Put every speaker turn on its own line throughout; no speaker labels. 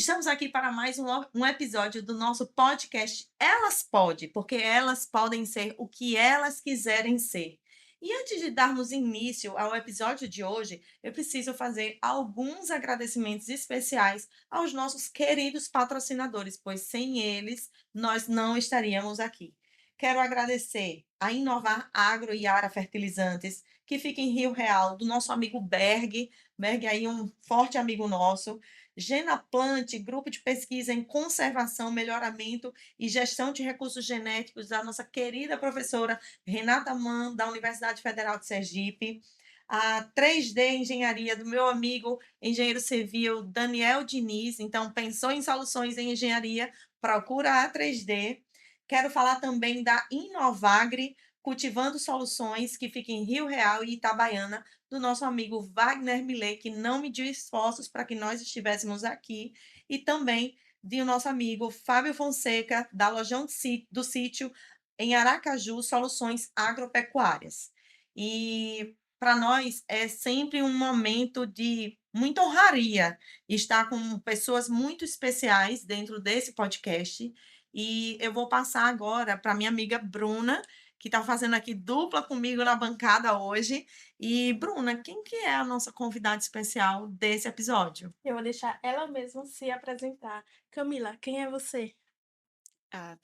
Estamos aqui para mais um episódio do nosso podcast Elas Pode, porque elas podem ser o que elas quiserem ser. E antes de darmos início ao episódio de hoje, eu preciso fazer alguns agradecimentos especiais aos nossos queridos patrocinadores, pois sem eles nós não estaríamos aqui. Quero agradecer a Inovar Agro e Ara Fertilizantes, que fica em Rio Real, do nosso amigo Berg. Berg aí um forte amigo nosso. Genaplante, grupo de pesquisa em conservação, melhoramento e gestão de recursos genéticos da nossa querida professora Renata Mann, da Universidade Federal de Sergipe. A 3D Engenharia, do meu amigo engenheiro civil Daniel Diniz. Então, pensou em soluções em engenharia, procura a 3D. Quero falar também da Inovagre, cultivando soluções, que fica em Rio Real e Itabaiana, do nosso amigo Wagner Millet, que não mediu esforços para que nós estivéssemos aqui, e também do nosso amigo Fábio Fonseca, da Lojão do Sítio, em Aracaju, Soluções Agropecuárias. E para nós é sempre um momento de muita honraria estar com pessoas muito especiais dentro desse podcast. E eu vou passar agora para minha amiga Bruna, que está fazendo aqui dupla comigo na bancada hoje. E, Bruna, quem que é a nossa convidada especial desse episódio?
Eu vou deixar ela mesma se apresentar. Camila, quem é você?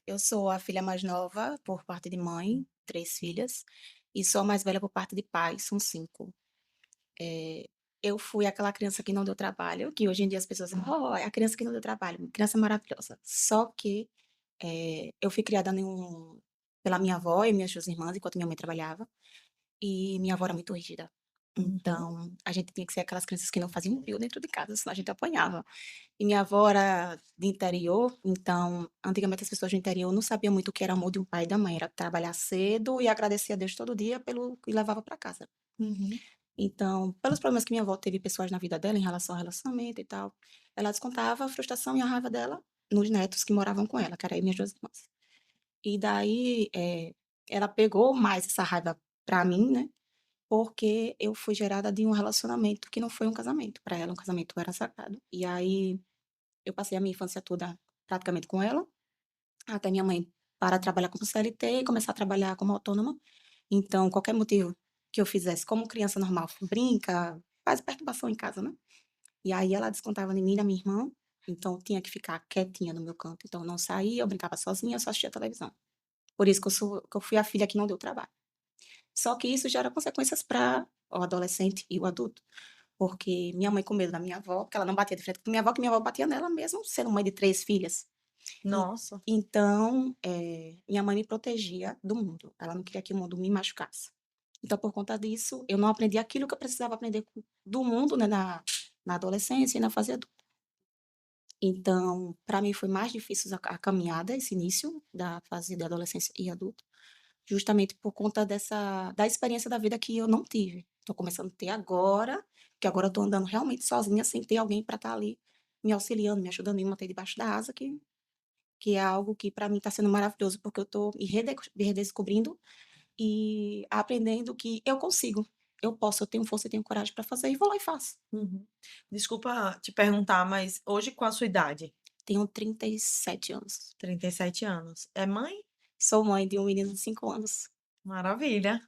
Eu sou a filha mais nova por parte de mãe, 3 filhas, e sou a mais velha por parte de pai, são 5. Eu fui aquela criança que não deu trabalho, que hoje em dia as pessoas dizem: "Oh, é a criança que não deu trabalho, criança maravilhosa". Só que, eu fui criada pela minha avó e minhas 2 irmãs, enquanto minha mãe trabalhava, e minha avó era muito rígida.
Uhum.
Então, a gente tinha que ser aquelas crianças que não faziam um pio dentro de casa, senão a gente apanhava. E minha avó era de interior, então, antigamente as pessoas do interior não sabiam muito o que era amor de um pai e da mãe, era trabalhar cedo e agradecer a Deus todo dia pelo que levava para casa.
Uhum.
Então, pelos problemas que minha avó teve pessoais na vida dela em relação ao relacionamento e tal, ela descontava a frustração e a raiva dela nos netos que moravam com ela, que era eu e minhas 2 irmãs. E daí, ela pegou mais essa raiva pra mim, né, porque eu fui gerada de um relacionamento que não foi um casamento, pra ela um casamento era sagrado. E aí eu passei a minha infância toda praticamente com ela, até minha mãe parar de trabalhar como CLT e começar a trabalhar como autônoma. Então, qualquer motivo que eu fizesse como criança normal, brinca, faz perturbação em casa, né. E aí ela descontava em mim e na minha irmã, então eu tinha que ficar quietinha no meu canto. Então eu não saía, eu brincava sozinha, eu só assistia televisão. Por isso que eu fui a filha que não deu trabalho. Só que isso gera consequências para o adolescente e o adulto, porque minha mãe com medo da minha avó, que ela não batia de frente com minha avó, que minha avó batia nela mesmo sendo mãe de 3 filhas. En
Nossa.
então, minha mãe me protegia do mundo, ela não queria que o mundo me machucasse. Então, por conta disso, eu não aprendi aquilo que eu precisava aprender do mundo, né, na adolescência e na fase adulta. Então, para mim foi mais difícil a caminhada, esse início da fase da adolescência e adulto, justamente por conta da experiência da vida que eu não tive. Tô começando a ter agora, que agora eu tô andando realmente sozinha, sem ter alguém para estar ali me auxiliando, me ajudando, me manter debaixo da asa, que é algo que para mim está sendo maravilhoso, porque eu tô me redescobrindo e aprendendo que eu consigo, eu posso, eu tenho força, eu tenho coragem para fazer e vou lá e faço.
Uhum. Desculpa te perguntar, mas hoje qual a sua idade?
Tenho 37 anos.
37 anos. É mãe?
Sou mãe de um menino de 5 anos.
Maravilha.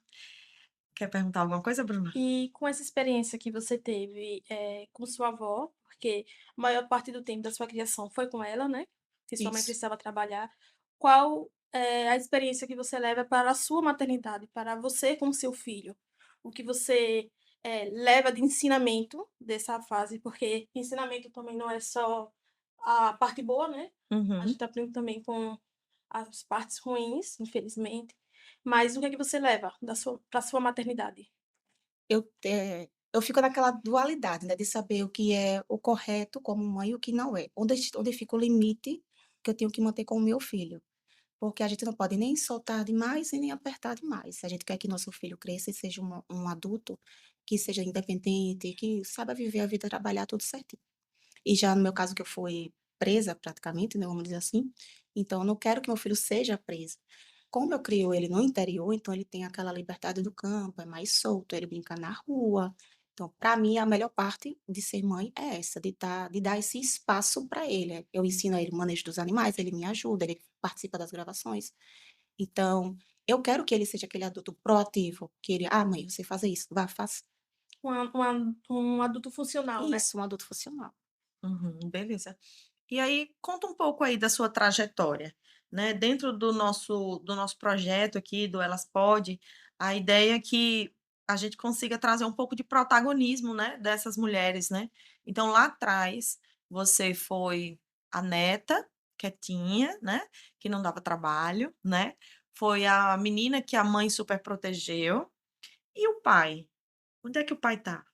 Quer perguntar alguma coisa, Bruna?
E com essa experiência que você teve, com sua avó, porque a maior parte do tempo da sua criação foi com ela, né, que sua mãe
Isso.
precisava trabalhar, qual é a experiência que você leva para a sua maternidade, para você com seu filho? O que você, leva de ensinamento dessa fase? Porque ensinamento também não é só a parte boa, né, a
Uhum.
gente aprende também com as partes ruins, infelizmente. Mas o que é que você leva da sua pra sua maternidade?
Eu fico naquela dualidade, né, de saber o que é o correto como mãe e o que não é. Onde fica o limite que eu tenho que manter com o meu filho. Porque a gente não pode nem soltar demais e nem apertar demais. Se a gente quer que nosso filho cresça e seja um adulto que seja independente, que saiba viver a vida, trabalhar tudo certinho. E já no meu caso que eu fui presa praticamente, né, vamos dizer assim, então eu não quero que meu filho seja preso. Como eu crio ele no interior, então ele tem aquela liberdade do campo, é mais solto, ele brinca na rua, Então, para mim, a melhor parte de ser mãe é essa, de dar esse espaço para ele. Eu ensino a ele o manejo dos animais, ele me ajuda, ele participa das gravações. Então, eu quero que ele seja aquele adulto proativo, que ele, mãe, você faz isso, vá, faça.
Um adulto funcional, né?
Isso, um adulto funcional.
Uhum, beleza. E aí, conta um pouco aí da sua trajetória, né? Dentro do nosso projeto aqui, do Elas Pode, a ideia é que a gente consiga trazer um pouco de protagonismo, né, dessas mulheres, né? Então, lá atrás, você foi a neta, quietinha, né, que não dava trabalho, né? Foi a menina que a mãe super protegeu. E o pai? Onde é que o pai tá?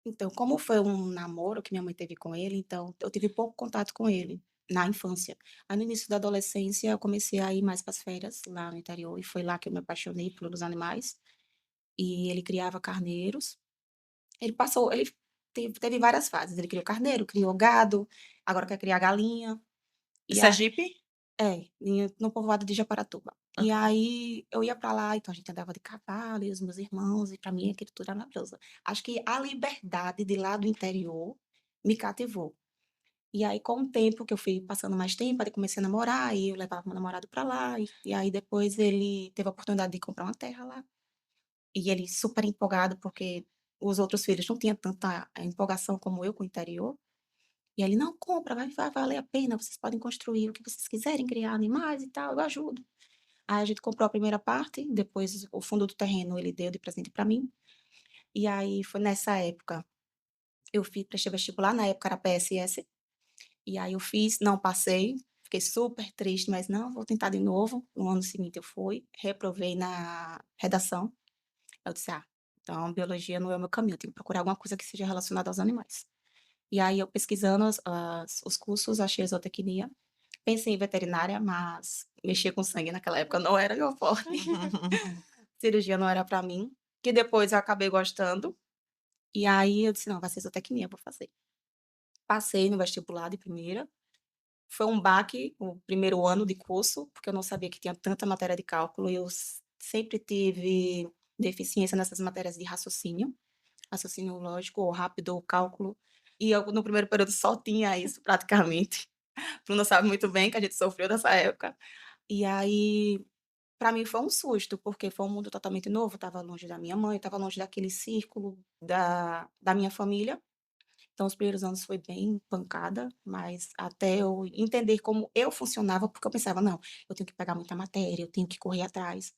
Então, como foi um namoro que minha mãe teve com ele, então eu tive pouco contato com ele na infância. Aí no início da adolescência eu comecei a ir mais para as férias lá no interior e foi lá que eu me apaixonei pelos animais. E ele criava carneiros. Ele teve várias fases. Ele criou carneiro, criou gado, agora quer criar galinha. E a,
Sergipe?
no povoado de Japaratuba. E aí eu ia para lá, então a gente andava de cavalo, e os meus irmãos, e para mim aquilo tudo era maravilhoso. Acho que a liberdade de lá do interior me cativou. E aí, com o tempo que eu fui passando mais tempo, aí comecei a namorar, e eu levava meu namorado para lá, e aí depois ele teve a oportunidade de comprar uma terra lá. E ele super empolgado, porque os outros filhos não tinham tanta empolgação como eu com o interior. E ele: "Não, compra, vai valer a pena, vocês podem construir o que vocês quiserem, criar animais e tal, eu ajudo". Aí a gente comprou a primeira parte, depois o fundo do terreno ele deu de presente para mim. E aí foi nessa época, prestei vestibular, na época era PSS, e aí eu fiz, não passei, fiquei super triste, mas não, vou tentar de novo. No ano seguinte eu fui, reprovei na redação. Eu disse: então biologia não é o meu caminho, eu tenho que procurar alguma coisa que seja relacionada aos animais. E aí eu pesquisando os cursos, achei zootecnia. Pensei em veterinária, mas mexer com sangue naquela época não era meu forte. Cirurgia não era para mim, que depois eu acabei gostando. E aí eu disse: "Não, vai ser zootecnia, vou fazer". Passei no vestibular de primeira. Foi um baque o primeiro ano de curso, porque eu não sabia que tinha tanta matéria de cálculo e eu sempre tive deficiência nessas matérias de raciocínio lógico ou rápido ou cálculo. E eu no primeiro período só tinha isso praticamente. Tu não sabe muito bem que a gente sofreu nessa época. E aí, para mim foi um susto, porque foi um mundo totalmente novo, estava longe da minha mãe, estava longe daquele círculo da minha família. Então os primeiros anos foi bem pancada, mas até eu entender como eu funcionava, porque eu pensava: "Não, eu tenho que pegar muita matéria, eu tenho que correr atrás".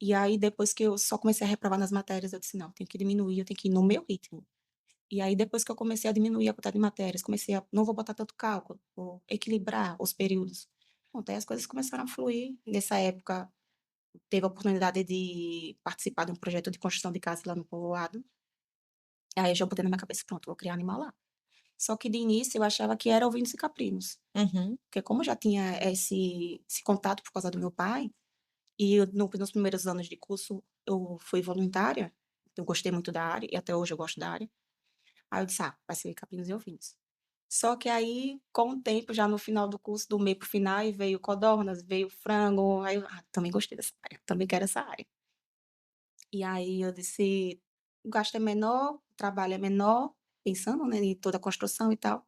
E aí depois que eu só comecei a reprovar nas matérias, eu disse: "Não, tenho que diminuir, eu tenho que ir no meu ritmo". E aí depois que eu comecei a diminuir a quantidade de matérias, comecei a não vou botar tanto cálculo, vou equilibrar os períodos. Pronto, aí as coisas começaram a fluir. Nessa época, teve a oportunidade de participar de um projeto de construção de casa lá no povoado. Aí eu já botei na minha cabeça: "Pronto, vou criar animal lá". Só que de início eu achava que era ovinos e caprinos,
Uhum,
porque como eu já tinha esse contato por causa do meu pai, e eu nos primeiros anos de curso eu fui voluntária, eu gostei muito da área e até hoje eu gosto da área. Aí eu disse: vai ser caprinos e ovinos". Só que aí, com o tempo, já no final do curso, do meio para o final, aí veio codornas, veio frango, aí eu: também gostei dessa área, também quero essa área". E aí eu disse: "O gasto é menor, o trabalho é menor", pensando, né, em toda a construção e tal.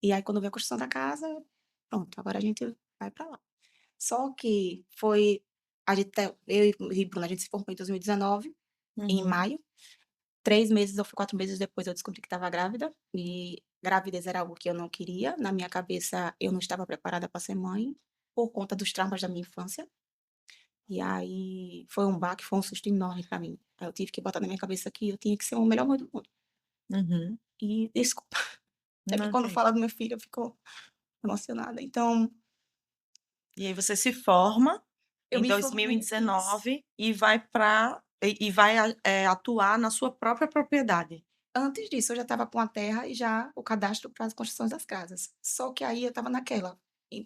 E aí quando veio a construção da casa, pronto, agora a gente vai para lá. Só que foi eu e Bruna, a gente se formou em 2019, em
uhum,
maio. 3 meses ou 4 meses depois eu descobri que estava grávida, e gravidez era algo que eu não queria, na minha cabeça eu não estava preparada para ser mãe, por conta dos traumas da minha infância. E aí foi um baque, foi um susto enorme para mim. Aí eu tive que botar na minha cabeça que eu tinha que ser a melhor mãe do mundo.
uhum.
E desculpa, é porque
Não,
quando
que
fala
isso.
do meu filho eu fico emocionada. Então,
E aí você se forma
eu
em
me formei isso.
2019 e vai para e vai atuar na sua própria propriedade.
Antes disso, eu já estava com a terra e já o cadastro para as construções das casas. Só que aí eu estava naquela,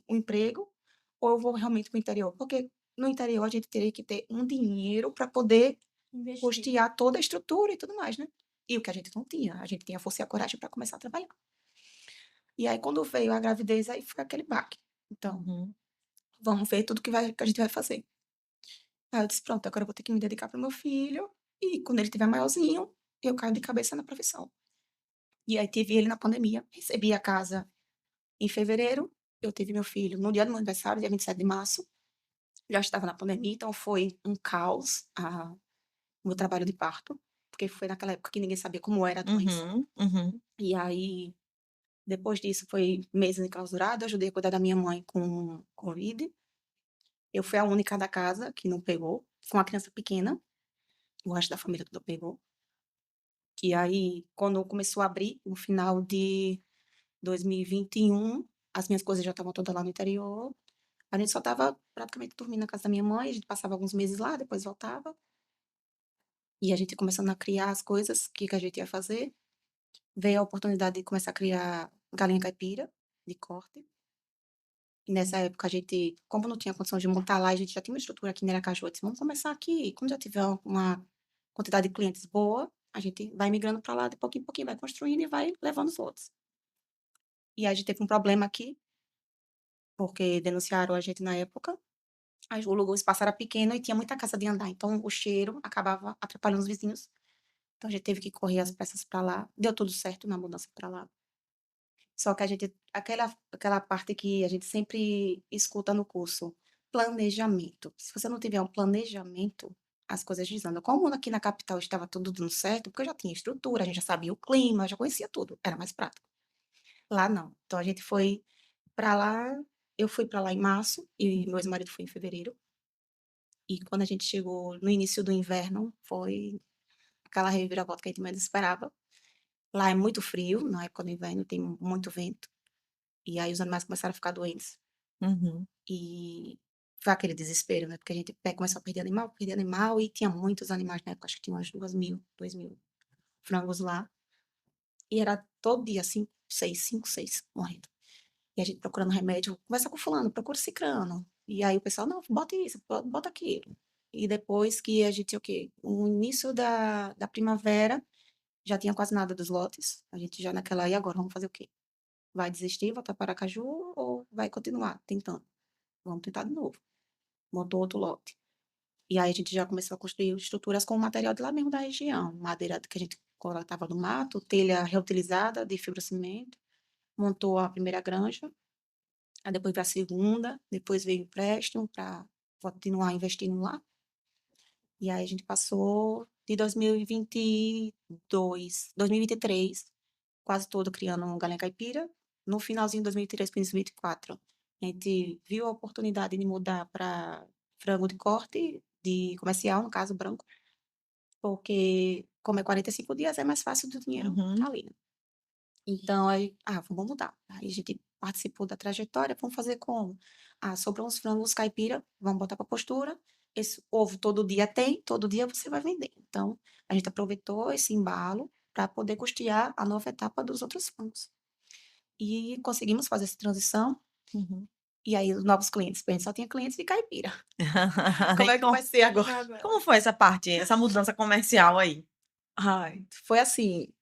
o emprego ou eu vou realmente para o interior? Porque no interior a gente teria que ter um dinheiro para poder
Investir.
custear toda a estrutura e tudo mais, né. E o que a gente tinha a força e a coragem para começar a trabalhar. E aí quando veio a gravidez, aí foi aquele baque. Então,
Uhum,
vamos ver tudo que a gente vai fazer. Aí eu disse: "Pronto, agora eu vou ter que me dedicar para o meu filho e quando ele estiver maiorzinho, eu caio de cabeça na profissão. E aí tive ele na pandemia, recebi a casa em fevereiro, eu tive meu filho no dia do meu aniversário, dia 27 de março, já estava na pandemia, então foi um caos o meu trabalho de parto, porque foi naquela época que ninguém sabia como era a doença.
Uhum, uhum.
E aí, depois disso, foi meses enclausurado, eu ajudei a cuidar da minha mãe com Covid. Eu fui a única da casa que não pegou, com a criança pequena, o resto da família toda pegou. E aí, quando começou a abrir, no final de 2021, as minhas coisas já estavam todas lá no interior. A gente só estava praticamente dormindo na casa da minha mãe, a gente passava alguns meses lá, depois voltava. E a gente começando a criar as coisas, o que que a gente ia fazer. Veio a oportunidade de começar a criar galinha caipira, de corte. E nessa época a gente, como não tinha condição de montar lá, a gente já tinha uma estrutura aqui em Aracaju, eu disse, vamos começar aqui. Quando já tiver uma quantidade de clientes boa, a gente vai migrando para lá, de pouquinho em pouquinho, vai construindo e vai levando os outros. E aí a gente teve um problema aqui, porque denunciaram a gente na época. O espaço era pequeno e tinha muita casa de andar, então o cheiro acabava atrapalhando os vizinhos. Então a gente teve que correr as peças para lá. Deu tudo certo na mudança para lá. Só que a gente, aquela parte que a gente sempre escuta no curso, planejamento. Se você não tiver um planejamento, as coisas desandam. Como aqui na capital estava tudo dando certo, porque eu já tinha estrutura, a gente já sabia o clima, já conhecia tudo, era mais prático. Lá não. Então a gente foi para lá, eu fui para lá em março e meu ex-marido foi em fevereiro. E quando a gente chegou no início do inverno, foi aquela reviravolta que a gente menos esperava. Lá é muito frio, na época do inverno tem muito vento. E aí os animais começaram a ficar doentes.
Uhum.
E foi aquele desespero, né? Porque a gente começou a perder animal, e tinha muitos animais na época, acho que tinha umas 2.000 frangos lá. E era todo dia, assim, 5, 6 morrendo. E a gente procurando remédio, conversa com fulano, procura cicrano. E aí o pessoal, não, bota isso, bota aquilo. E depois que a gente, o quê? No início da primavera, já tinha quase nada dos lotes. A gente já naquela, e agora, vamos fazer o quê? Vai desistir, voltar para Aracaju ou vai continuar tentando? Vamos tentar de novo. Montou outro lote. E aí a gente já começou a construir estruturas com material de lá mesmo da região. Madeira que a gente coletava do mato, telha reutilizada de fibrocimento. Montou a primeira granja, aí depois veio a segunda, depois veio o empréstimo para continuar investindo lá. E aí a gente passou de 2022, 2023, quase todo criando um galinha caipira. No finalzinho de 2023 para 2024, a gente viu a oportunidade de mudar para frango de corte, de comercial, no caso branco, porque como é 45 dias, é mais fácil do dinheiro
Uhum.
ali, né? Então, aí, vamos mudar. Aí a gente participou da trajetória, vamos fazer como? Sobrou uns frangos caipira, vamos botar para postura. Esse ovo todo dia tem, todo dia você vai vender. Então, a gente aproveitou esse embalo para poder custear a nova etapa dos outros frangos. E conseguimos fazer essa transição.
Uhum.
E aí, os novos clientes, porque a gente só tinha clientes de caipira. Como
E
é que vai ser agora?
Agora.
como foi essa parte, essa mudança comercial aí?
Ai, foi assim,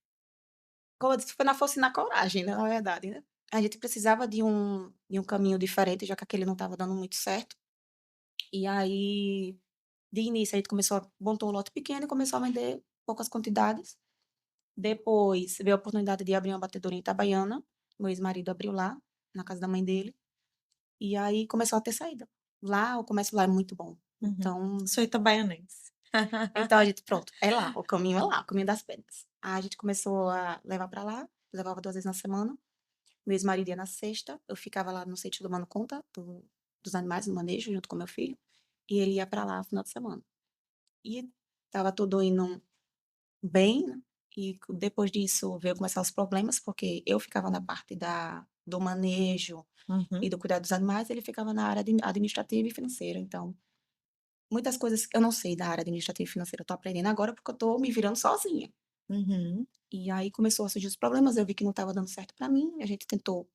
como eu disse, foi na força e na coragem, né, na verdade, né. A gente precisava de um caminho diferente, já que aquele não estava dando muito certo. E aí, de início, a gente montou um lote pequeno e começou a vender poucas quantidades. Depois, veio a oportunidade de abrir uma batedoura em Itabaiana, meu ex-marido abriu lá, na casa da mãe dele, e aí começou a ter saída. Lá, o comércio lá é muito bom.
Uhum.
Então
Sou itabaianense.
então a gente pronto, é lá, o caminho é lá, o caminho das pedras. Aí a gente começou a levar pra lá, levava 2 vezes na semana. Meu ex-marido ia na sexta, eu ficava lá no sítio tomando conta dos animais, no manejo, junto com meu filho, e ele ia pra lá no final de semana. E estava tudo indo bem, né, e depois disso veio começar os problemas, porque eu ficava na parte do manejo
Uhum.
e do cuidado dos animais, ele ficava na área administrativa e financeira. Então, muitas coisas eu não sei da área administrativa e financeira, eu tô aprendendo agora, porque eu tô me virando sozinha.
Uhum.
E aí começou a surgir os problemas, eu vi que não estava dando certo para mim, a gente tentou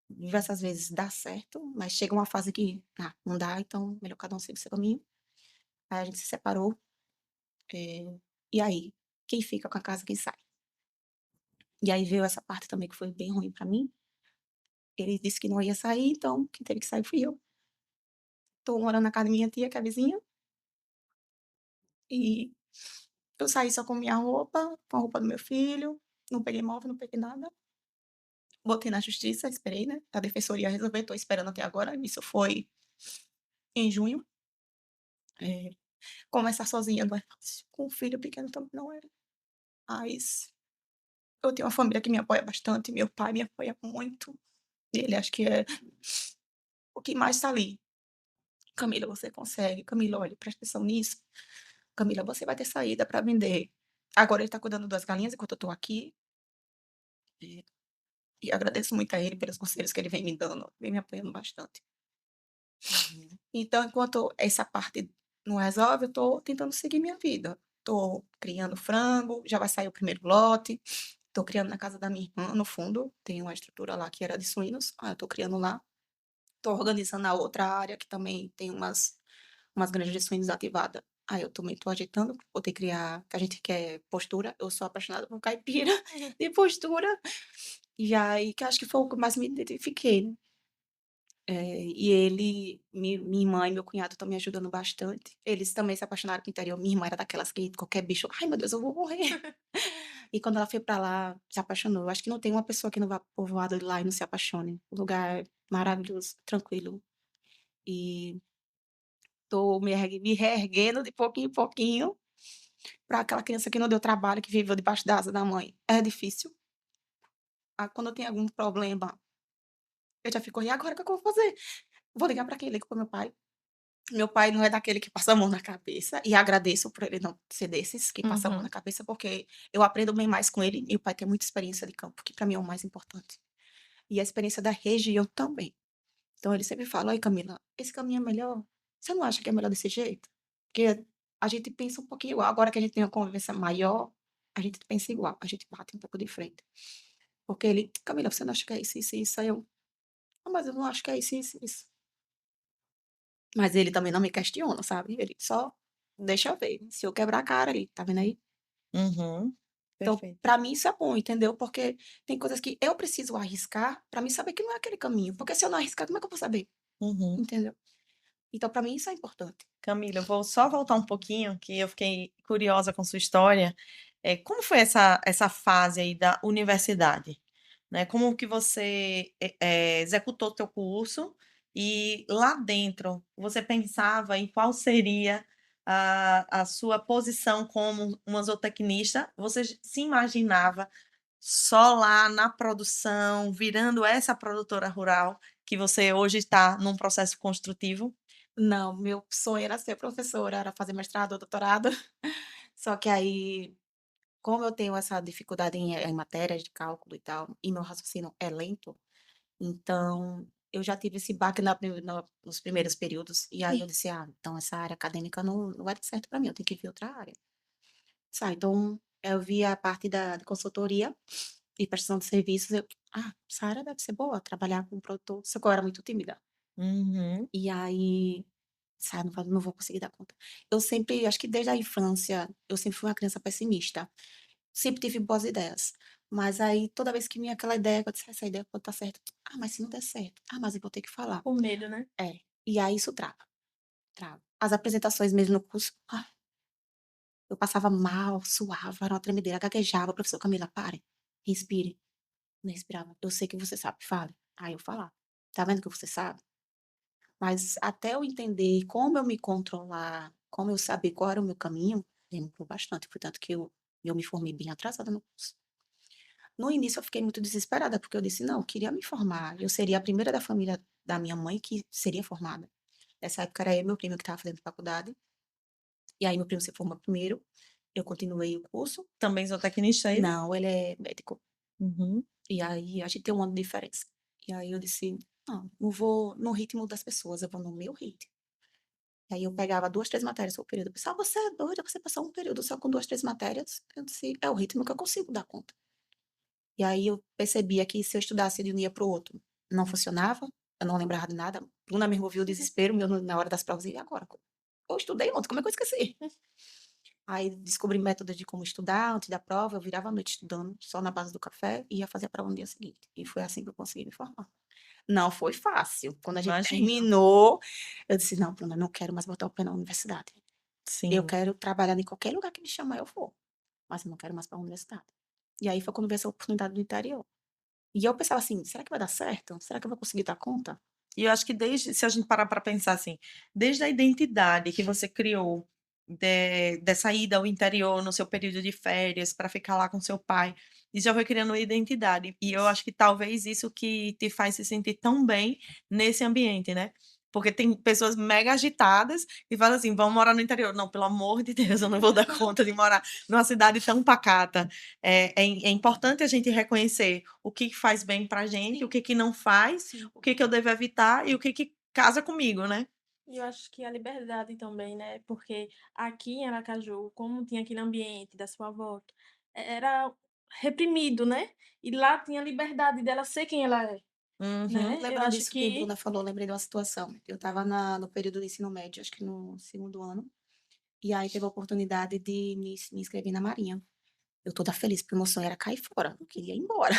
diversas vezes dar certo, mas chega uma fase que, não dá, então melhor cada um seguir o seu caminho. Aí a gente se separou, e aí, quem fica com a casa, quem sai? E aí veio essa parte também que foi bem ruim para mim. Ele disse que não ia sair, então quem teve que sair fui eu. Tô morando na casa da minha tia, que é vizinha, e Eu saí só com minha roupa, com a roupa do meu filho, não peguei móvel, não peguei nada. Botei na justiça, esperei, né, a defensoria resolver, tô esperando até agora, isso foi em junho. Eh, Começar sozinha não é fácil, com um filho pequeno também não é, mas eu tenho uma família que me apoia bastante, meu pai me apoia muito, ele acho que é o que mais tá ali. "Camila, você consegue. Camila, olha, presta atenção nisso. Camila, você vai ter saída para vender". Agora ele tá cuidando das galinhas enquanto eu tô aqui, e e agradeço muito a ele pelos conselhos que ele vem me dando, vem me apoiando bastante.
Uhum.
Então, enquanto essa parte não resolve, eu tô tentando seguir minha vida. Tô criando frango, já vai sair o primeiro lote, tô criando na casa da minha irmã, no fundo, tem uma estrutura lá que era de suínos, eu tô criando lá. Tô organizando a outra área que também tem umas granjas de suínos ativada. Aí eu também tô ajeitando pra poder criar, que a gente quer postura, eu sou apaixonada por caipira de postura, e aí que eu acho que foi o que mais me identifiquei, né. E ele, minha irmã e meu cunhado estão me ajudando bastante. Eles também se apaixonaram pelo interior. Minha irmã era daquelas que qualquer bicho: "Ai, meu Deus, eu vou morrer". E quando ela foi pra lá, se apaixonou. Eu acho que não tem uma pessoa que não vá para o povoado de lá e não se apaixone. O lugar é maravilhoso, tranquilo. E tô me reerguendo de pouquinho em pouquinho para aquela criança que não deu trabalho, que viveu debaixo da asa da mãe. É difícil. Quando eu tenho algum problema, eu já fico: "E agora, o que é que eu vou fazer?". Vou ligar para quem? Ligo para meu pai. Meu pai não é daquele que passa a mão na cabeça, e agradeço por ele não ser desses que passa a mão na
Uhum.
cabeça, porque eu aprendo bem mais com ele, e o pai tem muita experiência de campo, que para mim é o mais importante. E a experiência da região também. Então ele sempre fala: "Ai, Camila, esse caminho é melhor. Você não acha que é melhor desse jeito?". Porque a gente pensa um pouquinho igual, agora que a gente tem uma convivência maior, a gente pensa igual, a gente bate um pouco de frente. Porque ele: "Camila, você não acha que é isso, isso e isso?". Aí eu: "Não, mas eu não acho que é isso, isso, isso". Mas ele também não me questiona, sabe, ele só deixa eu ver, se eu quebrar a cara ali, tá vendo aí?
Uhum.
Então,
Perfeito.
pra mim isso é bom, entendeu, porque tem coisas que eu preciso arriscar pra mim saber que não é aquele caminho, porque se eu não arriscar, como é que eu vou saber?
Uhum.
Entendeu? Então pra mim isso é importante.
Camila, eu vou só voltar um pouquinho, que eu fiquei curiosa com sua história. Como foi essa fase aí da universidade, né? Como que você, executou o teu curso e lá dentro você pensava em qual seria a sua posição como uma zootecnista? Você se imaginava só lá na produção, virando essa produtora rural que você hoje está num processo construtivo?
Não, meu sonho era ser professora, era fazer mestrado, doutorado, só que aí, como eu tenho essa dificuldade em matérias de cálculo e tal, e meu raciocínio é lento, então eu já tive esse baque nos primeiros períodos, e aí eu disse: "Ah, então essa área acadêmica não vai dar certo para mim, eu tenho que ver outra área". Então eu vi a parte da de consultoria e prestação de serviços, essa área deve ser boa, trabalhar com produtor, só que eu era muito tímida.
Uhum.
E aí, sabe, não vou conseguir dar conta. Eu sempre, acho que desde a infância, eu sempre fui uma criança pessimista, sempre tive boas ideias, mas aí toda vez que vinha aquela ideia, que eu disse: "Essa ideia pode estar certa". Mas se não der certo? Mas eu vou ter que falar".
Com medo, né?
É, e aí isso trava, trava. As apresentações mesmo no curso, eu passava mal, suava, era uma tremedeira, gaguejava, "Professor, Camila, pare, respire". Não respirava. "Eu sei que você sabe, fale". Aí eu falava: "Tá vendo que você sabe?". Mas até eu entender como eu me controlar, como eu saber qual era o meu caminho, demorou bastante, portanto que eu me formei bem atrasada no curso. No início eu fiquei muito desesperada, porque eu disse: "Não, eu queria me formar, eu seria a primeira da família da minha mãe que seria formada". Nessa época era eu e meu primo que estava fazendo faculdade, e aí meu primo se formou primeiro, eu continuei o curso.
Também zootecnista ele?
Não, ele é médico.
Uhum.
E aí a gente tem um ano de diferença. E aí eu disse: "Não vou no ritmo das pessoas, eu vou no meu ritmo". E aí eu pegava 2, 3 matérias por período. O pessoal: "Você é doida, você passou um período só com 2, 3 matérias?". Eu disse: "É o ritmo que eu consigo dar conta". E aí eu percebia que se eu estudasse de um dia para o outro, não funcionava, eu não lembrava de nada. Bruna mesmo viu o desespero meu na hora das provas, e agora? Eu estudei ontem, como é que eu esqueci? Aí descobri métodos de como estudar antes da prova, eu virava a noite estudando, só na base do café, e ia fazer a prova no dia seguinte. E foi assim que eu consegui me formar. Não foi fácil. Quando a gente
Imagino.
terminou, eu disse: "Não, Bruna, não quero mais botar o pé na universidade". Eu
Sim.
quero trabalhar em qualquer lugar que me chamar, eu vou, mas eu não quero mais para a universidade. E aí foi quando veio essa oportunidade do interior. E eu pensava assim: "Será que vai dar certo? Será que eu vou conseguir dar conta?".
E eu acho que desde se a gente parar para pensar assim, desde a identidade que você criou, dessa ida ao interior no seu período de férias para ficar lá com seu pai, e já foi criando uma identidade. E eu acho que talvez isso que te faz se sentir tão bem nesse ambiente, né. Porque tem pessoas mega agitadas e falam assim: "Vamos morar no interior". Não, pelo amor de Deus, eu não vou dar conta de morar numa cidade tão pacata. É importante a gente reconhecer o que que faz bem pra gente, o
Sim,
que não faz,
sim.
o que que eu devo evitar e o que que casa comigo, né.
E eu acho que a liberdade também, né, porque aqui em Aracaju, como tinha aquele ambiente da sua avó, era reprimido, né, e lá tinha a liberdade dela ser quem ela é,
Uhum.
né. Eu
Lembrando
acho
disso que
que
Bruna falou, lembrei de uma situação. Eu estava no período do ensino médio, acho que no segundo ano, e aí teve a oportunidade de me inscrever na Marinha. Eu toda feliz, porque o meu sonho era cair fora, eu queria ir embora.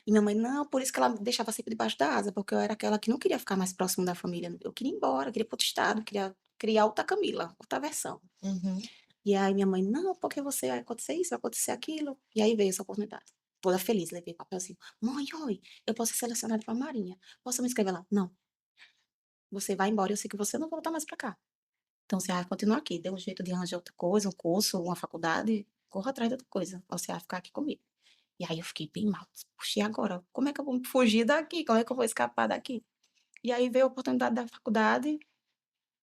E minha mãe: "Não", por isso que ela me deixava sempre debaixo da asa, porque eu era aquela que não queria ficar mais próximo da família, eu queria ir embora, queria ir para outro estado, queria criar outra Camila, outra versão.
Uhum.
E aí minha mãe: "Não, porque você vai acontecer isso, vai acontecer aquilo". E aí veio essa oportunidade. Toda feliz, levei papelzinho: "Mãe, olha, eu posso ser selecionada para a Marinha, posso me inscrever lá?". "Não, você vai embora, eu sei que você não volta mais para cá. Então você vai continuar aqui, dê um jeito de arranjar outra coisa, um curso, uma faculdade, corra atrás de outra coisa, você vai ficar aqui comigo". E aí eu fiquei bem mal, disse: "Puxa, e agora? Como é que eu vou fugir daqui? Como é que eu vou escapar daqui?". E aí veio a oportunidade da faculdade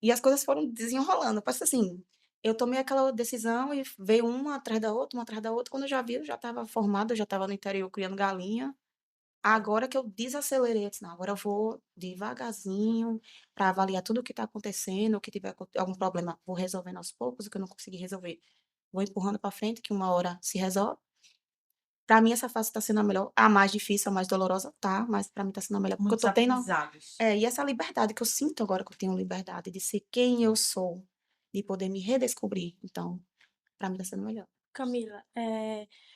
e as coisas foram desenrolando. Parece assim, eu tomei aquela decisão e veio uma atrás da outra. Quando eu já vi, eu já estava formada, eu já estava no interior criando galinha. Agora que eu desacelerei, eu disse: "Não, agora eu vou devagarzinho para avaliar tudo o que está acontecendo, o que tiver algum problema, vou resolvendo aos poucos, o que eu não conseguir resolver, vou empurrando para frente, que uma hora se resolve". Pra mim essa fase está sendo a melhor, a mais difícil, a mais dolorosa, tá, mas pra mim tá sendo a melhor, porque eu
Muitos
tô tendo
aprendizados.
e essa liberdade que eu sinto agora que eu tenho liberdade de ser quem eu sou, de poder me redescobrir, então, pra mim tá sendo melhor.
Camila,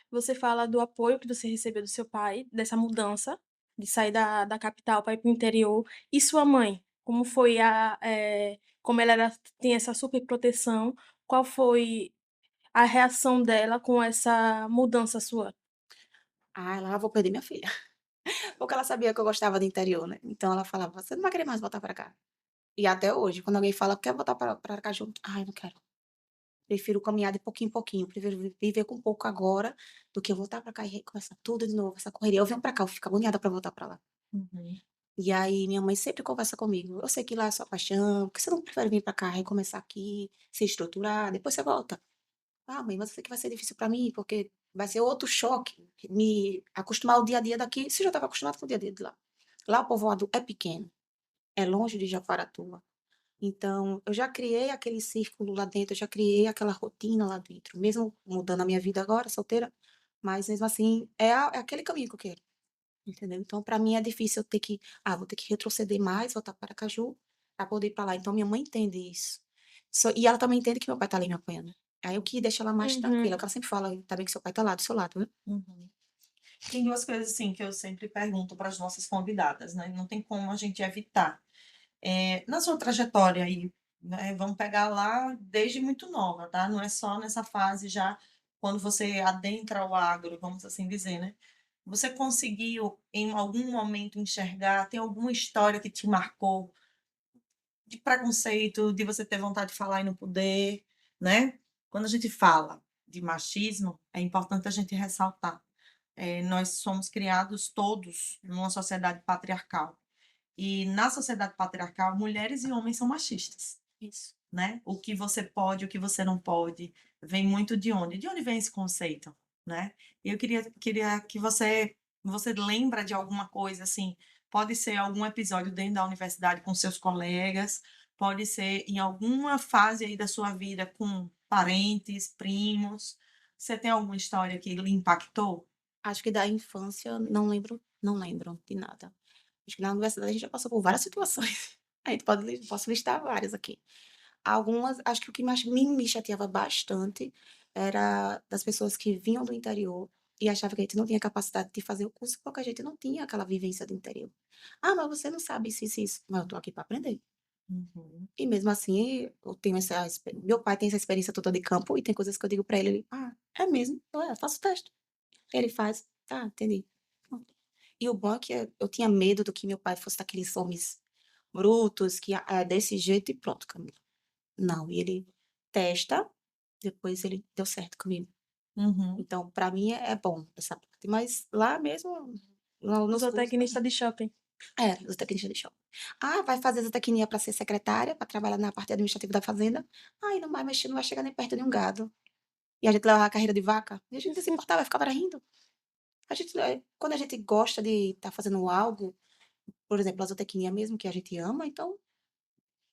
você fala do apoio que você recebeu do seu pai, dessa mudança, de sair da capital para ir para o interior. E sua mãe? Como foi como ela tinha essa super proteção, qual foi a reação dela com essa mudança sua?
Ah, ela: "Ah, vou perder minha filha", porque ela sabia que eu gostava do interior, né, então ela falava: "Você não vai querer mais voltar pra cá". E até hoje, quando alguém fala: "Quer voltar pra Aracaju?", "Ai, não quero, prefiro caminhar de pouquinho em pouquinho, prefiro viver com pouco agora, do que voltar pra cá e recomeçar tudo de novo, essa correria". Eu venho pra cá, eu fico agoniada pra voltar pra lá.
Uhum.
E aí minha mãe sempre conversa comigo: "Eu sei que lá é sua paixão, por que você não prefere vir pra cá, recomeçar aqui, se estruturar, depois você volta?". "Ah, mãe, mas eu sei que vai ser difícil pra mim, porque vai ser outro choque, me acostumar ao dia a dia daqui", você já estava acostumado com o dia a dia de lá. Lá o povoado é pequeno, é longe de Japaratuba, então eu já criei aquele círculo lá dentro, eu já criei aquela rotina lá dentro, mesmo mudando a minha vida agora, solteira, mas mesmo assim é aquele caminho que eu quero. Entendeu? Então para mim é difícil eu ter que vou ter que retroceder mais, voltar para Aracaju, para poder ir pra lá, então minha mãe entende isso. E ela também entende que meu pai tá ali me apoiando. Aí o que deixa ela mais tranquila,
Uhum.
que ela sempre fala: "Ainda bem que seu pai tá lá do seu lado, viu".
Uhum. Tem 2 coisas, assim, que eu sempre pergunto para as nossas convidadas, né, não tem como a gente evitar. Na sua trajetória aí, né, vamos pegar lá desde muito nova, tá, não é só nessa fase já quando você adentra o agro, vamos assim dizer, né. Você conseguiu em algum momento enxergar, tem alguma história que te marcou, de preconceito, de você ter vontade de falar e não poder, né. Quando a gente fala de machismo, é importante a gente ressaltar, nós somos criados todos numa sociedade patriarcal. E na sociedade patriarcal, mulheres e homens são machistas,
Isso.
né. O que você pode, o que você não pode, vem muito de onde? De onde vem esse conceito, né. E eu queria que você lembra de alguma coisa, assim, pode ser algum episódio dentro da universidade com seus colegas, pode ser em alguma fase aí da sua vida com parentes, primos. Você tem alguma história que lhe impactou?
Acho que da infância não lembro de nada. Acho que na universidade a gente já passou por várias situações. A gente posso listar várias aqui. Algumas acho que o que mais me chateava bastante era das pessoas que vinham do interior e achavam que a gente não tinha capacidade de fazer o curso, porque a gente não tinha aquela vivência do interior. "Ah, mas você não sabe isso, isso, isso". "Mas eu tô aqui para aprender".
Uhum.
E mesmo assim, eu tenho meu pai tem essa experiência toda de campo e tem coisas que eu digo pra ele, ele: "Ah, é mesmo? Então faço o teste". Ele faz: "Tá, entendi". Pronto. E o bom é que eu tinha medo do que meu pai fosse daqueles homens brutos que, desse jeito e pronto, Camila. Não, e ele testa, depois ele deu certo comigo.
Uhum.
Então pra mim é bom essa parte, mas lá mesmo, no nos cursos
Zootecnista de shopping.
zootecnista de shopping. "Ah, vai fazer zootecnia para ser secretária, para trabalhar na parte administrativa da fazenda? Ai, não vai mexer, não vai chegar nem perto de um gado". E a gente levava a carreira de vaca, e a gente não se importava, ficava era rindo. Quando a gente gosta de estar fazendo algo, por exemplo, a zootecnia mesmo, que a gente ama, então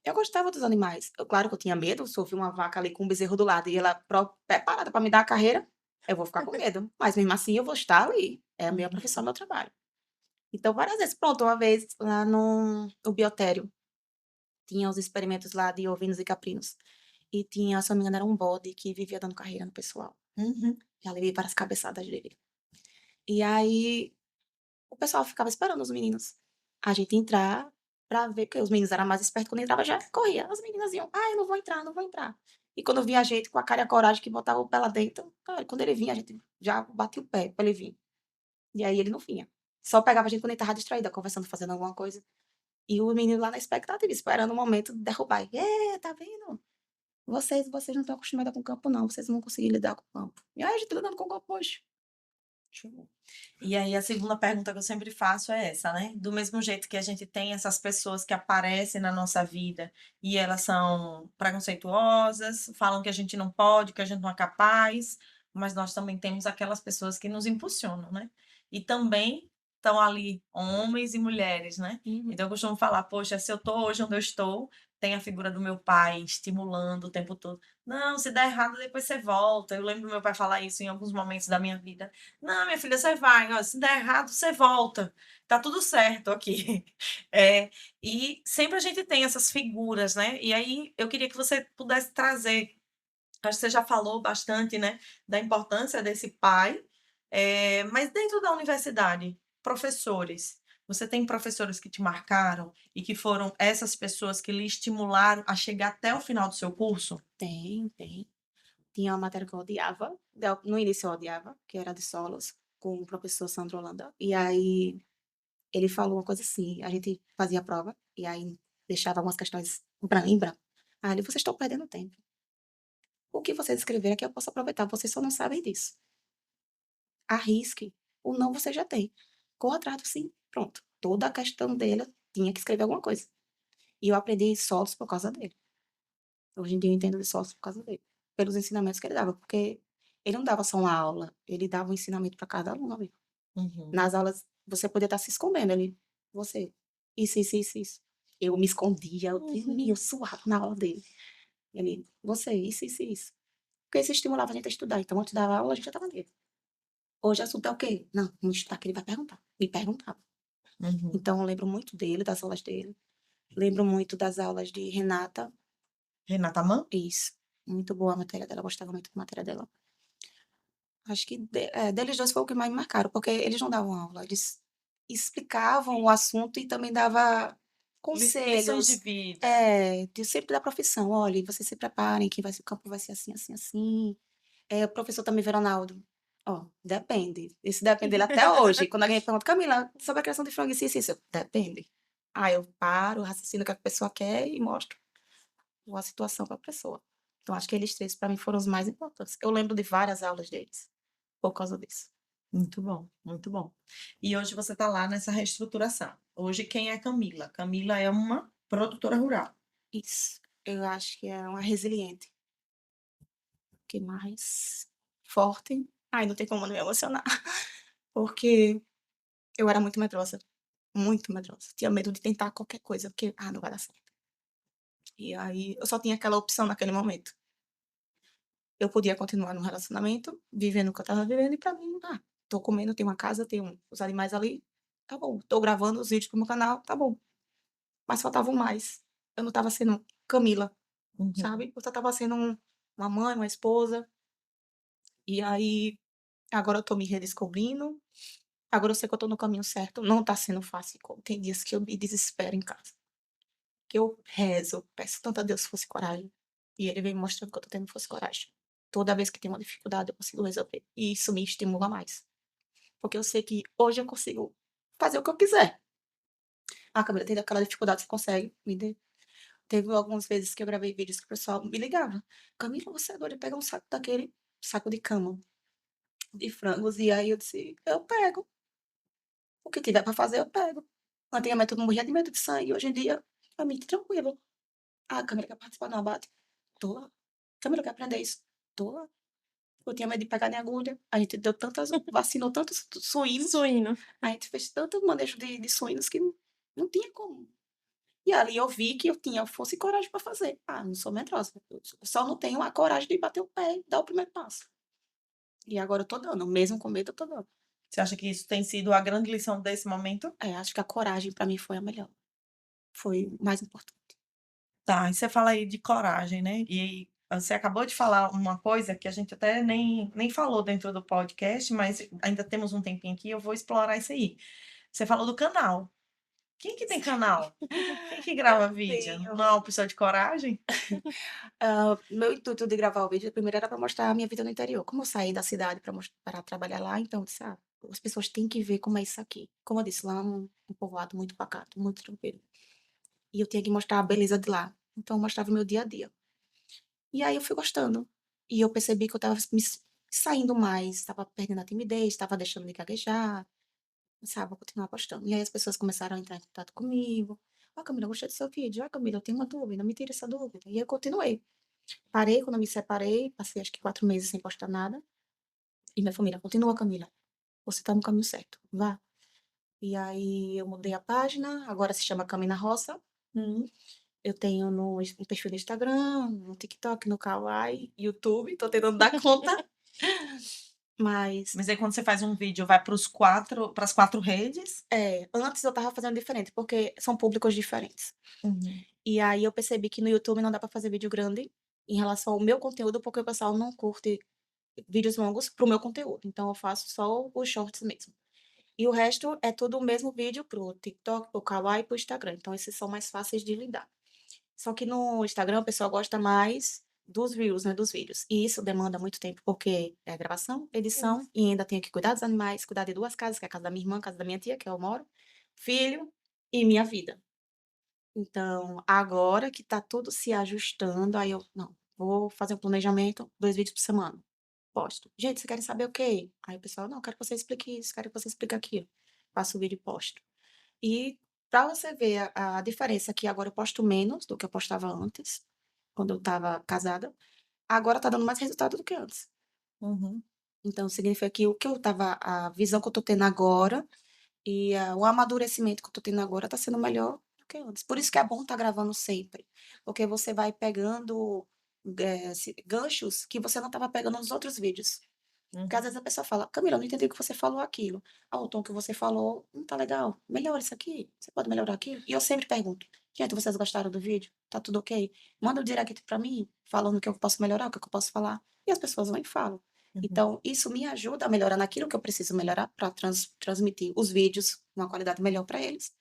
eu gostava dos animais. Claro que eu tinha medo, se eu vi uma vaca ali com um bezerro do lado e ela preparada para me dar a carreira, eu vou ficar com medo, mas mesmo assim eu vou estar ali, é a minha profissão,
Uhum.
meu trabalho. Então várias vezes, pronto, uma vez lá no biotério, tinha os experimentos lá de ovinos e caprinos, e tinha, se eu não me engano, era um bode que vivia dando carreira no pessoal.
Uhum.
Já levei várias cabeçadas dele. E aí, o pessoal ficava esperando os meninos. A gente entrar pra ver, porque os meninos eram mais espertos, quando entrava já corria. As meninas iam: "Ai, eu não vou entrar, não vou entrar". E quando via a gente com a cara e a coragem que botava o pé lá dentro, cara, quando ele vinha, a gente já batia o pé pra ele vir. E aí ele não vinha. Só pegava a gente quando ele estava distraída, conversando, fazendo alguma coisa. E o menino lá na expectativa, esperando o momento de derrubar. "É, tá vendo? Vocês não estão acostumadas com o campo não, vocês não vão conseguir lidar com o campo". E aí a gente lidando com o campo hoje.
Show. E aí a segunda pergunta que eu sempre faço é essa, né? Do mesmo jeito que a gente tem essas pessoas que aparecem na nossa vida e elas são preconceituosas, falam que a gente não pode, que a gente não é capaz, mas nós também temos aquelas pessoas que nos impulsionam, né? E também estão ali homens e mulheres, né?
Uhum.
Então eu costumo falar, poxa, se eu tô hoje onde eu estou, tem a figura do meu pai estimulando o tempo todo. Não, se der errado, depois você volta. Eu lembro do meu pai falar isso em alguns momentos da minha vida. Não, minha filha, você vai, ó, se der errado, você volta. Tá tudo certo aqui. E sempre a gente tem essas figuras, né? E aí eu queria que você pudesse trazer, acho que você já falou bastante, né, da importância desse pai, mas dentro da universidade, professores, você tem professores que te marcaram e que foram essas pessoas que lhe estimularam a chegar até o final do seu curso?
Tem, tem. Tinha uma matéria que eu odiava, no início eu odiava, que era de solos, com o professor Sandro Holanda. E aí ele falou uma coisa assim, a gente fazia a prova, e aí deixava algumas questões em branco. Aí ele: "Vocês estão perdendo tempo. O que vocês escreverem aqui eu posso aproveitar, vocês só não sabem disso. Arrisque, o não você já tem. Corra atrás do sim". Pronto. Toda a questão dele eu tinha que escrever alguma coisa. E eu aprendi solos por causa dele. Hoje em dia eu entendo de solos por causa dele, pelos ensinamentos que ele dava, porque ele não dava só uma aula, ele dava um ensinamento para cada aluno ali.
Uhum,
Nas aulas você podia estar se escondendo ali, você, isso. Eu me escondia, eu suava na aula dele. Ele: "Você, isso". Porque isso estimulava a gente a estudar, então antes da aula a gente já estava ali. "Hoje o assunto é o quê?". "Não, vamos estudar que ele vai perguntar". Me perguntava.
uhum.
Então eu lembro muito dele, das aulas dele, lembro muito das aulas de Renata.
Renata Mann?
Isso, muito boa a matéria dela, eu gostava muito da matéria dela. Acho que deles 2 foi o que mais me marcaram, porque eles não davam aula, eles explicavam o assunto e também dava
Lições de
conselhos,
vida.
de sempre da profissão: "Olha, vocês se preparem que o campo vai ser assim, assim, assim". O professor também Veronaldo: "Ó, depende", esse depende dele até hoje, quando alguém me pergunta: "Camila, sobre a criação de frango, isso", eu: "Depende". Aí eu paro, raciocino o que a pessoa quer e mostro a situação para a pessoa. Então acho que eles 3 para mim foram os mais importantes. Eu lembro de várias aulas deles. Por causa disso.
Muito bom, muito bom. E hoje você está lá nessa reestruturação. Hoje quem é Camila? Camila é uma produtora rural.
Isso. Eu acho que é uma resiliente. Que mais? Forte. Ai, não tem como não me emocionar. Porque eu era muito medrosa. Muito medrosa. Tinha medo de tentar qualquer coisa, porque, não vai dar certo. E aí eu só tinha aquela opção naquele momento. Eu podia continuar no relacionamento, vivendo o que eu estava vivendo, e pra mim, tô comendo, tenho uma casa, tenho os animais ali, tá bom. Tô gravando os vídeos pro meu canal, tá bom. Mas faltava um mais. Eu não estava sendo Camila.
Uhum.
Sabe, eu só estava sendo uma mãe, uma esposa, e aí agora eu tô me redescobrindo, agora eu sei que eu tô no caminho certo, não tá sendo fácil, tem dias que eu me desespero em casa. que eu rezo, peço tanto a Deus fosse coragem. E ele vem mostrando que eu tô tendo fosse coragem. Toda vez que tem uma dificuldade, eu consigo resolver. E isso me estimula mais. Porque eu sei que hoje eu consigo fazer o que eu quiser. Ah, Camila, tem aquela dificuldade, você consegue? Teve algumas vezes que eu gravei vídeos que o pessoal me ligava. Camila, você é doida, pega um saco daquele, saco de cama, de frangos. E aí eu disse, eu pego. O que tiver pra fazer, eu pego. Antigamente eu não morria de medo de sangue. Hoje em dia, é muito tranquilo. Ah, Camila, quer participar do abate? Tô lá. Camila, quer aprender isso? Tô lá. Eu tinha medo de pegar nem agulha. A gente deu tantas, vacinou tantos suínos.
Suíno.
A gente fez tanto manejo de suínos que não tinha como. E ali eu vi que eu tinha força e coragem para fazer. Ah, não sou medrosa. Eu só não tenho a coragem de bater o pé e dar o primeiro passo. E agora eu tô dando. Mesmo com medo, eu tô dando.
Você acha que isso tem sido a grande lição desse momento?
Acho que a coragem para mim foi a melhor. Foi o mais importante.
Tá, e você fala aí de coragem, né? E você acabou de falar uma coisa que a gente até nem falou dentro do podcast, mas ainda temos um tempinho aqui, eu vou explorar isso aí. Você falou do canal. Quem que tem canal? Quem que grava vídeo?
tenho.
Não é uma pessoa de coragem?
Meu intuito de gravar o vídeo primeiro era para mostrar a minha vida no interior. Como eu saí da cidade para trabalhar lá, então eu disse, as pessoas têm que ver como é isso aqui. Como eu disse, lá é um povoado muito pacato, muito tranquilo. E eu tinha que mostrar a beleza de lá. Então eu mostrava o meu dia a dia. E aí eu fui gostando. E eu percebi que eu estava me saindo mais, estava perdendo a timidez, estava deixando de gaguejar, sabe? Vou continuar postando. E aí as pessoas começaram a entrar em contato comigo. Ah, Camila, eu gostei do seu vídeo. Ah, Camila, eu tenho uma dúvida, me tira essa dúvida. E eu continuei. Parei, quando eu me separei, passei acho que 4 meses sem postar nada. E minha família, continua, Camila. Você tá no caminho certo, vá. E aí eu mudei a página, agora se chama Caminho na Roça. Eu tenho um perfil no Instagram, no TikTok, no Kawaii, YouTube, tô tentando dar conta. Mas,
Mas aí quando você faz um vídeo, vai para as quatro redes?
antes eu tava fazendo diferente, porque são públicos diferentes. E aí eu percebi que no YouTube não dá pra fazer vídeo grande em relação ao meu conteúdo, porque o pessoal não curte vídeos longos pro meu conteúdo. Então eu faço só os shorts mesmo. E o resto é tudo o mesmo vídeo pro TikTok, pro Kawaii e pro Instagram. Então esses são mais fáceis de lidar. Só que no Instagram o pessoal gosta mais dos reels, né, dos vídeos. E isso demanda muito tempo, porque é gravação, edição, e ainda tenho que cuidar dos animais, cuidar de 2 casas, que é a casa da minha irmã, a casa da minha tia, que eu moro, filho e minha vida. Então, agora que tá tudo se ajustando, aí eu: "Não, vou fazer um planejamento, 2 vídeos por semana, posto. Gente, vocês querem saber o quê?" Aí o pessoal: "Não, quero que você explique isso, quero que você explique aquilo." Faço o vídeo e posto. E para você ver a diferença que agora eu posto menos do que eu postava antes, quando eu estava casada, agora tá dando mais resultado do que antes.
Uhum.
Então significa que a visão que eu tô tendo agora e o amadurecimento que eu tô tendo agora tá sendo melhor do que antes. Por isso que é bom estar gravando sempre, porque você vai pegando, ganchos que você não estava pegando nos outros vídeos. Porque às vezes a pessoa fala: "Camila, eu não entendi o que você falou aquilo. Ah, o tom que você falou não tá legal. Melhora isso aqui. Você pode melhorar aquilo?" E eu sempre pergunto: "Gente, vocês gostaram do vídeo? Tá tudo ok? Manda um direct pra mim, falando o que eu posso melhorar, o que eu posso falar." E as pessoas vão e falam.
Uhum.
Então, isso me ajuda a melhorar naquilo que eu preciso melhorar para transmitir os vídeos com uma qualidade melhor para eles.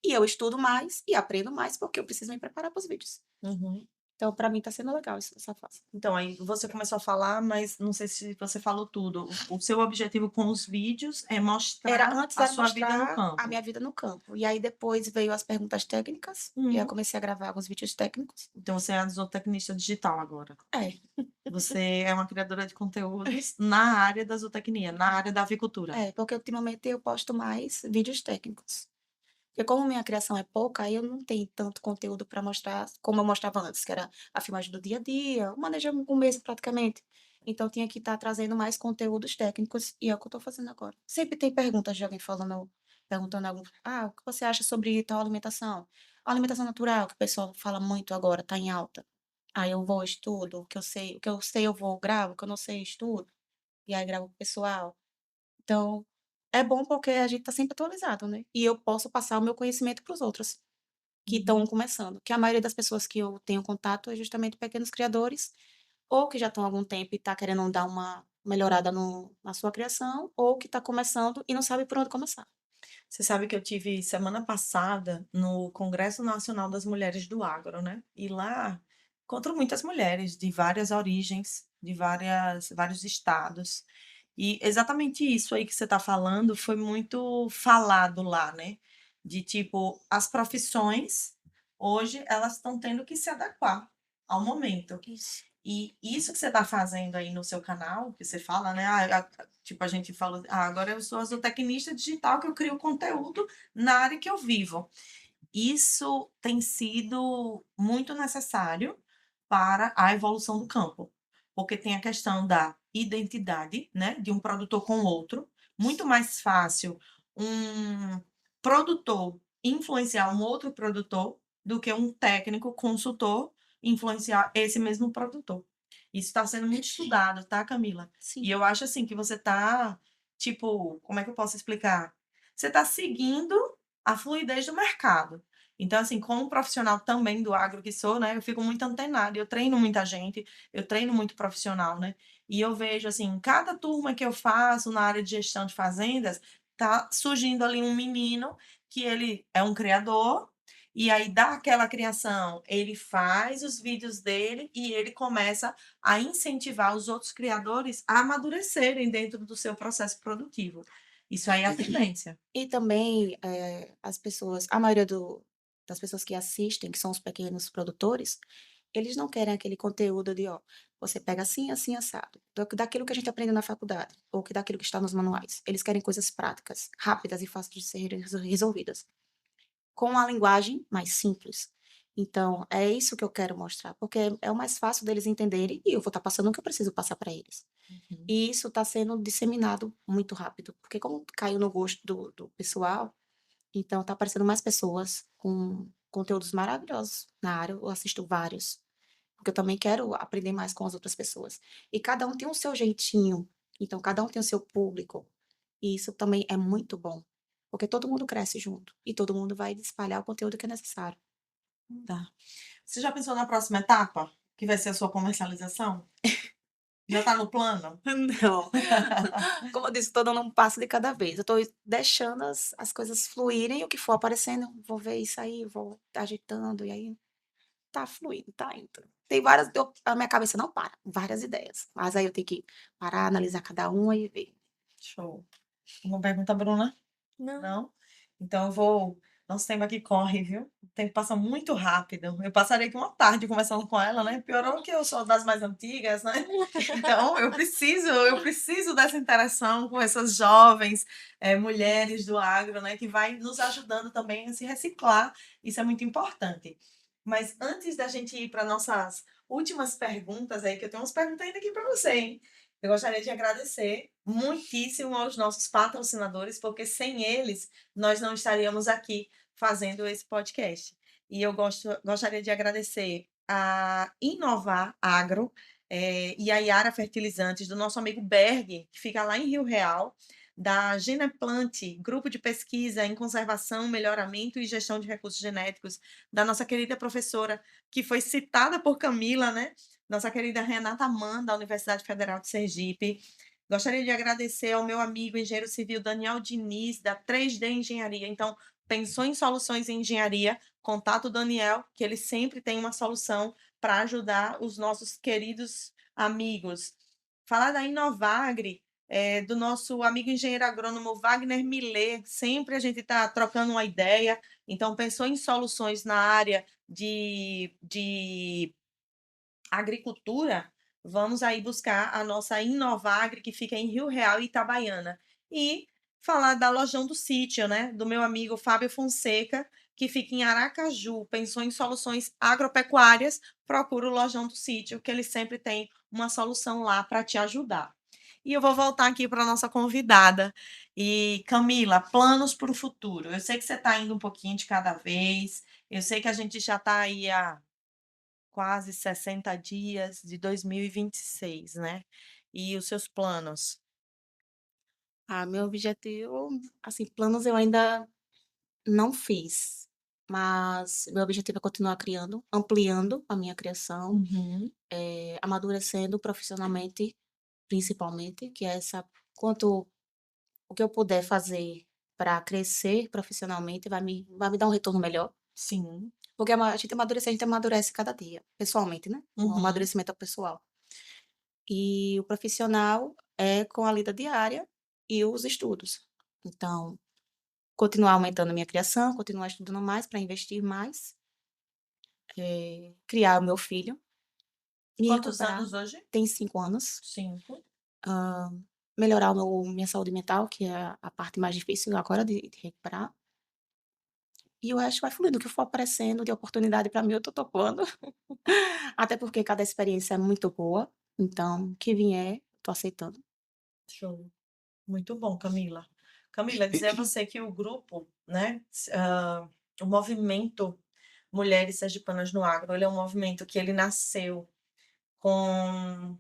E eu estudo mais e aprendo mais, porque eu preciso me preparar para os vídeos.
Uhum.
Então, para mim tá sendo legal essa fase.
Então, aí você começou a falar, mas não sei se você falou tudo. O seu objetivo com os vídeos é mostrar
Antes
a
era
sua vida no
mostrar a
campo.
minha vida no campo. E aí depois veio as perguntas técnicas, e aí eu
Uhum.
comecei a gravar alguns vídeos técnicos.
Então você é a zootecnista digital agora.
É,
Você é uma criadora de conteúdos na área da zootecnia, na área da avicultura.
porque ultimamente eu posto mais vídeos técnicos. Porque como minha criação é pouca, aí eu não tenho tanto conteúdo para mostrar como eu mostrava antes, que era a filmagem do dia a dia, o manejo um mês praticamente. Então eu tinha que estar trazendo mais conteúdos técnicos, e é o que eu estou fazendo agora. Sempre tem perguntas de alguém perguntando algo: o que você acha sobre tal alimentação? A alimentação natural, que o pessoal fala muito agora, está em alta. Aí eu vou, estudo, o que eu sei eu vou, gravo, o que eu não sei, estudo, e aí gravo com o pessoal. Então, é bom porque a gente tá sempre atualizado, né. E eu posso passar o meu conhecimento para os outros, que estão
Uhum.
começando, que a maioria das pessoas que eu tenho contato é justamente pequenos criadores, ou que já estão há algum tempo e tá querendo dar uma melhorada na sua criação, ou que tá começando e não sabe por onde começar.
Você sabe que eu tive semana passada no Congresso Nacional das Mulheres do Agro, né? E lá encontro muitas mulheres de várias origens, de vários estados. E exatamente isso aí que você está falando foi muito falado lá, né? De tipo, as profissões hoje elas estão tendo que se adequar ao momento.
Isso.
E isso que você está fazendo aí no seu canal, que você fala, né? Tipo, a gente fala, agora eu sou a zootecnista digital que eu crio conteúdo na área que eu vivo. Isso tem sido muito necessário para a evolução do campo, porque tem a questão da identidade, né, de um produtor com o outro. Muito mais fácil um produtor influenciar um outro produtor do que um técnico consultor influenciar esse mesmo produtor. Isso está sendo muito estudado, tá, Camila? E
Sim.
eu acho assim que você está, tipo, como é que eu posso explicar? Você está seguindo a fluidez do mercado. Então, assim, como profissional também do agro que sou, né, eu fico muito antenada, eu treino muita gente, eu treino muito profissional, né, e eu vejo, assim, cada turma que eu faço na área de gestão de fazendas, tá surgindo ali um menino que ele é um criador, e aí daquela criação, ele faz os vídeos dele e ele começa a incentivar os outros criadores a amadurecerem dentro do seu processo produtivo. Isso aí é a tendência.
E também, as pessoas a maioria das pessoas que assistem, que são os pequenos produtores, eles não querem aquele conteúdo de: "Ó, você pega assim, assim, assado", daquilo que a gente aprende na faculdade, ou que daquilo que está nos manuais. Eles querem coisas práticas, rápidas e fáceis de serem resolvidas, com a linguagem mais simples. Então, é isso que eu quero mostrar, porque é o mais fácil deles entenderem e eu vou estar passando o que eu preciso passar para eles.
Uhum.
E isso está sendo disseminado muito rápido, porque como caiu no gosto do pessoal, então tá aparecendo mais pessoas com conteúdos maravilhosos na área, eu assisto vários, porque eu também quero aprender mais com as outras pessoas. E cada um tem o seu jeitinho, então cada um tem o seu público, e isso também é muito bom, porque todo mundo cresce junto, e todo mundo vai espalhar o conteúdo que é necessário.
Tá. Você já pensou na próxima etapa, que vai ser a sua comercialização? Já está no plano?
Não. Como eu disse, estou dando um passo de cada vez. Eu estou deixando as coisas fluírem, o que for aparecendo, vou ver isso aí, vou agitando, e aí tá fluindo, tá indo. Tem várias, a minha cabeça não para, várias ideias. Mas aí eu tenho que parar, analisar cada uma e ver.
Show. Alguma pergunta, Bruna?
Não.
Não? Então eu vou. Nosso tempo aqui corre, viu? O tempo passa muito rápido. Eu passarei aqui uma tarde conversando com ela, né? Piorou que eu sou das mais antigas, né? Então eu preciso dessa interação com essas jovens mulheres do agro, né? Que vai nos ajudando também a se reciclar. Isso é muito importante. Mas antes da gente ir para nossas últimas perguntas aí, que eu tenho umas perguntas ainda aqui para você, hein? Eu gostaria de agradecer muitíssimo aos nossos patrocinadores, porque sem eles nós não estaríamos aqui fazendo esse podcast. E eu gostaria de agradecer a Inovar Agro e a Yara Fertilizantes, do nosso amigo Berg, que fica lá em Rio Real, da Geneplant, grupo de pesquisa em conservação, melhoramento e gestão de recursos genéticos, da nossa querida professora, que foi citada por Camila, né? Nossa querida Renata Mann, da Universidade Federal de Sergipe. Gostaria de agradecer ao meu amigo engenheiro civil Daniel Diniz, da 3D Engenharia. Então, pensou em soluções em engenharia, contato o Daniel, que ele sempre tem uma solução para ajudar os nossos queridos amigos. Falar da Inovagre, do nosso amigo engenheiro agrônomo Wagner Millet, sempre a gente está trocando uma ideia. Então, pensou em soluções na área de agricultura, vamos aí buscar a nossa Inovagre, que fica em Rio Real e Itabaiana. E falar da Lojão do Sítio, né? Do meu amigo Fábio Fonseca, que fica em Aracaju. Pensou em soluções agropecuárias, procura o Lojão do Sítio, que ele sempre tem uma solução lá para te ajudar. E eu vou voltar aqui para a nossa convidada. E, Camila, planos para o futuro. Eu sei que você está indo um pouquinho de cada vez. Eu sei que a gente já está aí há quase 60 dias de 2026, né. E os seus planos?
Ah, meu objetivo, assim, planos eu ainda não fiz, mas meu objetivo é continuar criando, ampliando a minha criação,
Uhum.
amadurecendo profissionalmente, principalmente, que é essa quanto o que eu puder fazer para crescer profissionalmente, vai me dar um retorno melhor.
Sim.
Porque a gente amadurece cada dia, pessoalmente, né? O
Uhum.
amadurecimento é pessoal. E o profissional é com a lida diária e os estudos. Então, continuar aumentando a minha criação, continuar estudando mais para investir mais, criar o meu filho, me
Quantos
recuperar.
anos hoje?
Tem 5 anos.
5.
Melhorar minha saúde mental, que é a parte mais difícil agora de recuperar. E o resto vai fluindo, o que for aparecendo de oportunidade para mim, eu tô topando. Até porque cada experiência é muito boa, então o que vier, tô aceitando.
Show. Muito bom, Camila. Camila, dizer a você que o grupo, né, o movimento Mulheres Sergipanas no Agro, ele é um movimento que ele nasceu com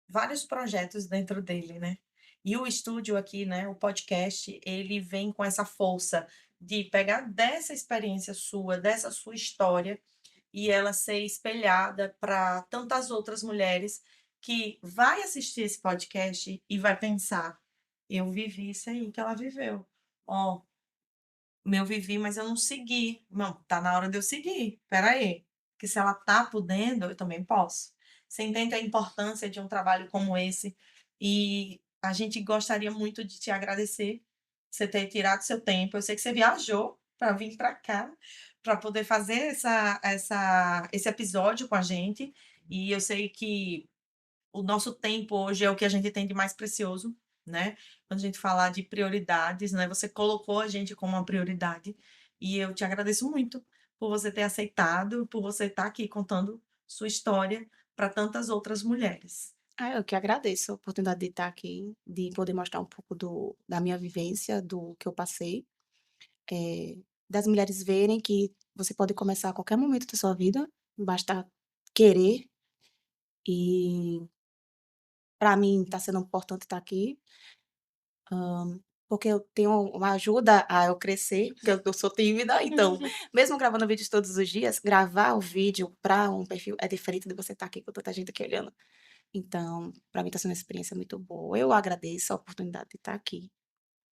vários projetos dentro dele, né? E o estúdio aqui, né, o podcast, ele vem com essa força de pegar dessa experiência sua, dessa sua história, e ela ser espelhada para tantas outras mulheres que vai assistir esse podcast e vai pensar: eu vivi isso aí que ela viveu. Ó, meu vivi, mas eu não segui. Não, tá na hora de eu seguir. Espera aí, que se ela tá podendo, eu também posso. Você entende a importância de um trabalho como esse? E a gente gostaria muito de te agradecer você ter tirado seu tempo. Eu sei que você viajou para vir para cá, para poder fazer esse episódio com a gente. E eu sei que o nosso tempo hoje é o que a gente tem de mais precioso, né? Quando a gente falar de prioridades, né? Você colocou a gente como uma prioridade e eu te agradeço muito por você ter aceitado, por você estar aqui contando sua história para tantas outras mulheres.
Eu que agradeço a oportunidade de estar aqui, de poder mostrar um pouco da minha vivência, do que eu passei, das mulheres verem que você pode começar a qualquer momento da sua vida, basta querer, e para mim está sendo importante estar aqui, porque eu tenho uma ajuda a eu crescer, porque eu sou tímida, então, mesmo gravando vídeos todos os dias, gravar o vídeo para um perfil é diferente de você estar aqui com tanta gente aqui olhando. Então, para mim está sendo uma experiência muito boa. Eu agradeço a oportunidade de estar aqui.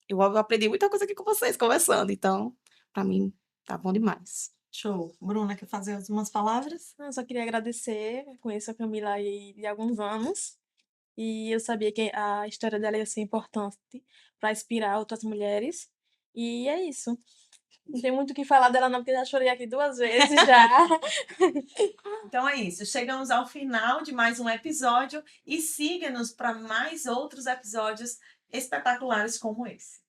Eu aprendi muita coisa aqui com vocês, conversando, então, para mim tá bom demais.
Show. Bruna, quer fazer algumas palavras?
Eu só queria agradecer, conheço a Camila aí de alguns anos, e eu sabia que a história dela ia ser importante para inspirar outras mulheres, e é isso. Não tem muito o que falar dela não, porque já chorei aqui 2 vezes já.
Então é isso. Chegamos ao final de mais um episódio e siga-nos para mais outros episódios espetaculares como esse.